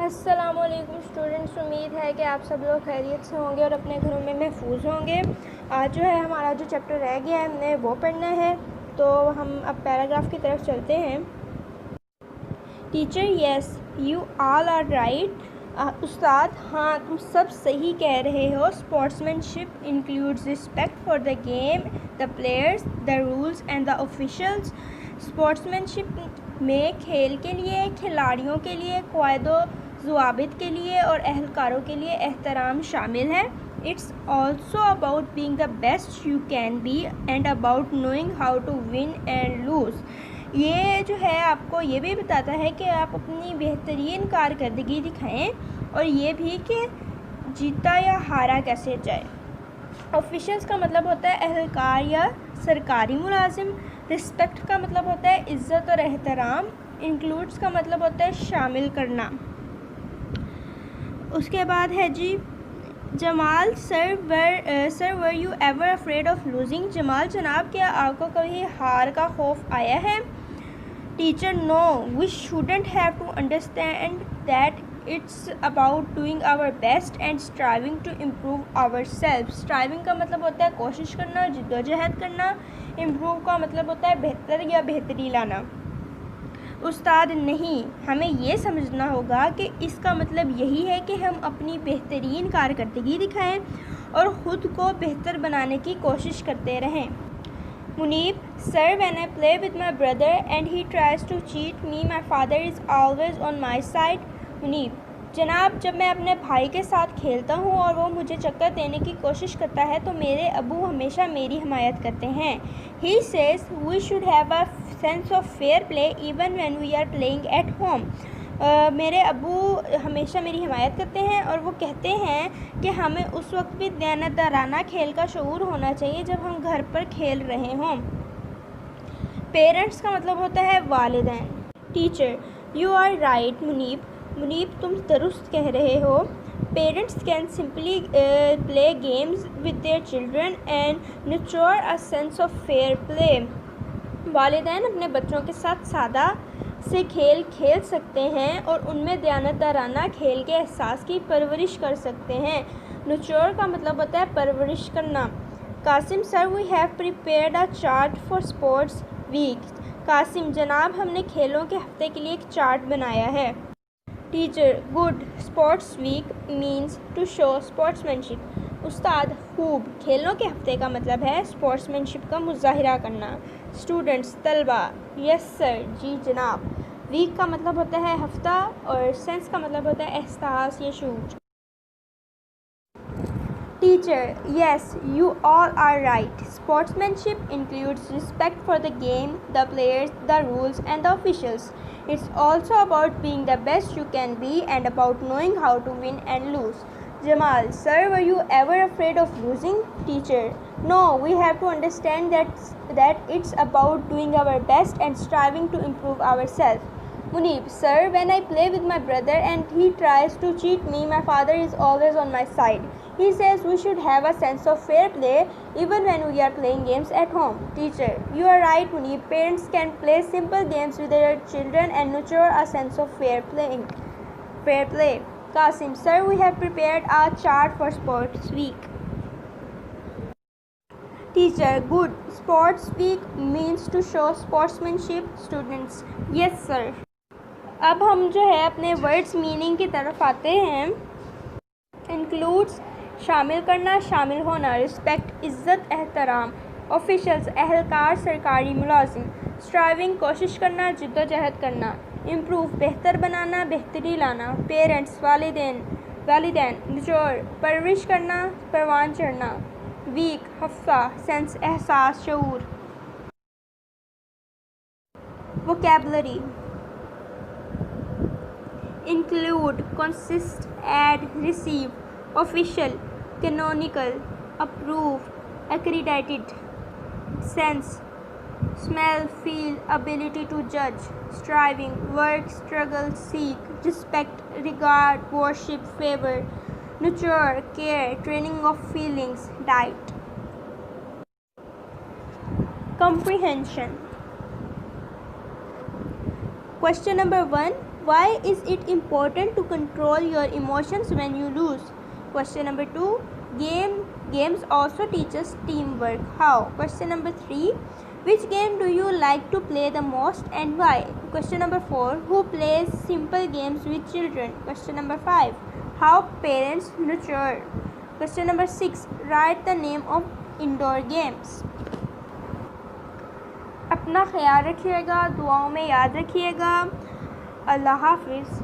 السلام علیکم اسٹوڈنٹس، امید ہے کہ آپ سب لوگ خیریت سے ہوں گے اور اپنے گھروں میں محفوظ ہوں گے۔ آج جو ہے ہمارا جو چیپٹر رہ گیا ہے ہم نے وہ پڑھنا ہے، تو ہم اب پیراگراف کی طرف چلتے ہیں۔ Teacher: yes you all are right. استاد: ہاں تم سب صحیح کہہ رہے ہو۔ Sportsmanship includes respect for the game, the players, the rules and the officials. Sportsmanship میں کھیل کے لیے، کھلاڑیوں کے لیے، قواعد و ضوابط کے لیے اور اہلکاروں کے لیے احترام شامل ہے۔ It's also about being the best you can be and about knowing how to win and lose. یہ جو ہے آپ کو یہ بھی بتاتا ہے کہ آپ اپنی بہترین کارکردگی دکھائیں اور یہ بھی کہ جیتا یا ہارا کیسے جائے۔ آفیشلز کا مطلب ہوتا ہے اہلکار یا سرکاری ملازم۔ رسپیکٹ کا مطلب ہوتا ہے عزت اور احترام۔ انکلوڈز کا مطلب ہوتا ہے شامل کرنا۔ اس کے بعد ہے جی Jamal: sir were you ever afraid of losing? Jamal جناب، کیا آپ کو کبھی ہار کا خوف آیا ہے؟ Teacher: no we student have to understand that it's about doing our best and striving to improve our self. Striving کا مطلب ہوتا ہے کوشش کرنا، جد و جہد کرنا۔ امپروو کا مطلب ہوتا ہے بہتر یا بہتری لانا۔ استاد: نہیں، ہمیں یہ سمجھنا ہوگا کہ اس کا مطلب یہی ہے کہ ہم اپنی بہترین کارکردگی دکھائیں اور خود کو بہتر بنانے کی کوشش کرتے رہیں۔ Munib: sir when I play with my brother and he tries to cheat me my father is always on my side. Munib: جناب، جب میں اپنے بھائی کے ساتھ کھیلتا ہوں اور وہ مجھے چکر دینے کی کوشش کرتا ہے تو میرے ابو ہمیشہ میری حمایت کرتے ہیں۔ He says we should have a sense of fair play even when we are playing at home. میرے ابو ہمیشہ میری حمایت کرتے ہیں اور وہ کہتے ہیں کہ ہمیں اس وقت بھی دیانتدارانہ کھیل کا شعور ہونا چاہیے جب ہم گھر پر کھیل رہے ہوں۔ پیرنٹس کا مطلب ہوتا ہے والدین۔ Teacher: you are right Munib. Munib, تم درست کہہ رہے ہو۔ Parents can simply play games with their children and nurture a sense of fair play. والدین اپنے بچوں کے ساتھ سادہ سے کھیل کھیل سکتے ہیں اور ان میں دیانتدارانہ کھیل کے احساس کی پرورش کر سکتے ہیں۔ نرچر کا مطلب ہوتا ہے پرورش کرنا۔ Qasim: sir we have prepared a chart for sports week. Qasim جناب، ہم نے کھیلوں کے ہفتے کے لیے ایک چارٹ بنایا ہے۔ Teacher: good, sports week means to show sportsmanship. استاد: خوب، کھیلوں کے ہفتے کا مطلب ہے اسپورٹس مین شپ کا مظاہرہ کرنا۔ اسٹوڈنٹس: طلبہ: یس سر، جی جناب۔ ویک کا مطلب ہوتا ہے ہفتہ اور سینس کا مطلب ہوتا ہے احساس یا شعور۔ Teacher: yes you all are right. Sportsmanship includes respect for the game, the players, the rules and the officials. It's also about being the best you can be and about knowing how to win and lose. Jamal: sir were you ever afraid of losing? Teacher: no we have to understand that it's about doing our best and striving to improve our self. Munib: sir when I play with my brother and he tries to cheat me my father is always on my side. He says we should have a sense of fair play even when we are playing games at home. Teacher: you are right Munib. Parents can play simple games with their children and nurture a sense of fair play. Qasim: sir, we have prepared a chart for sports week. Teacher: good. Sports week means to show sportsmanship. Students: yes sir. اب ہم جو ہے اپنے words meaning کی طرف آتے ہیں۔ Includes شامل کرنا، شامل ہونا۔ رسپیکٹ عزت، احترام۔ آفیشلز اہلکار، سرکاری ملازم۔ اسٹرائیونگ کوشش کرنا، جد و جہد کرنا۔ امپروو بہتر بنانا، بہتری لانا۔ پیرنٹس والدین۔ نچوڑ پرورش کرنا، پروان چڑھنا۔ ویک ہفتہ، سینس احساس شعور۔ Vocabulary: include, consist, add, receive. Official, canonical, approve, accredited. Sense, smell, feel, ability to جج۔ Striving, work, struggle, seek. Respect, regard, worship, favour. Nurture, care, training of feelings, diet. Comprehension. Question number 1. Why is it important to control your emotions when you lose? Question number 2. Games also teach us teamwork. How? Question number 3. Which game do you like to play the most and why? Question number 4. Who plays simple games with children? Question number 5. How parents nurture? Question number 6. Write the name of indoor games. اپنا خیال رکھیے گا, دعاؤں میں یاد رکھیے گا. اللہ حافظ.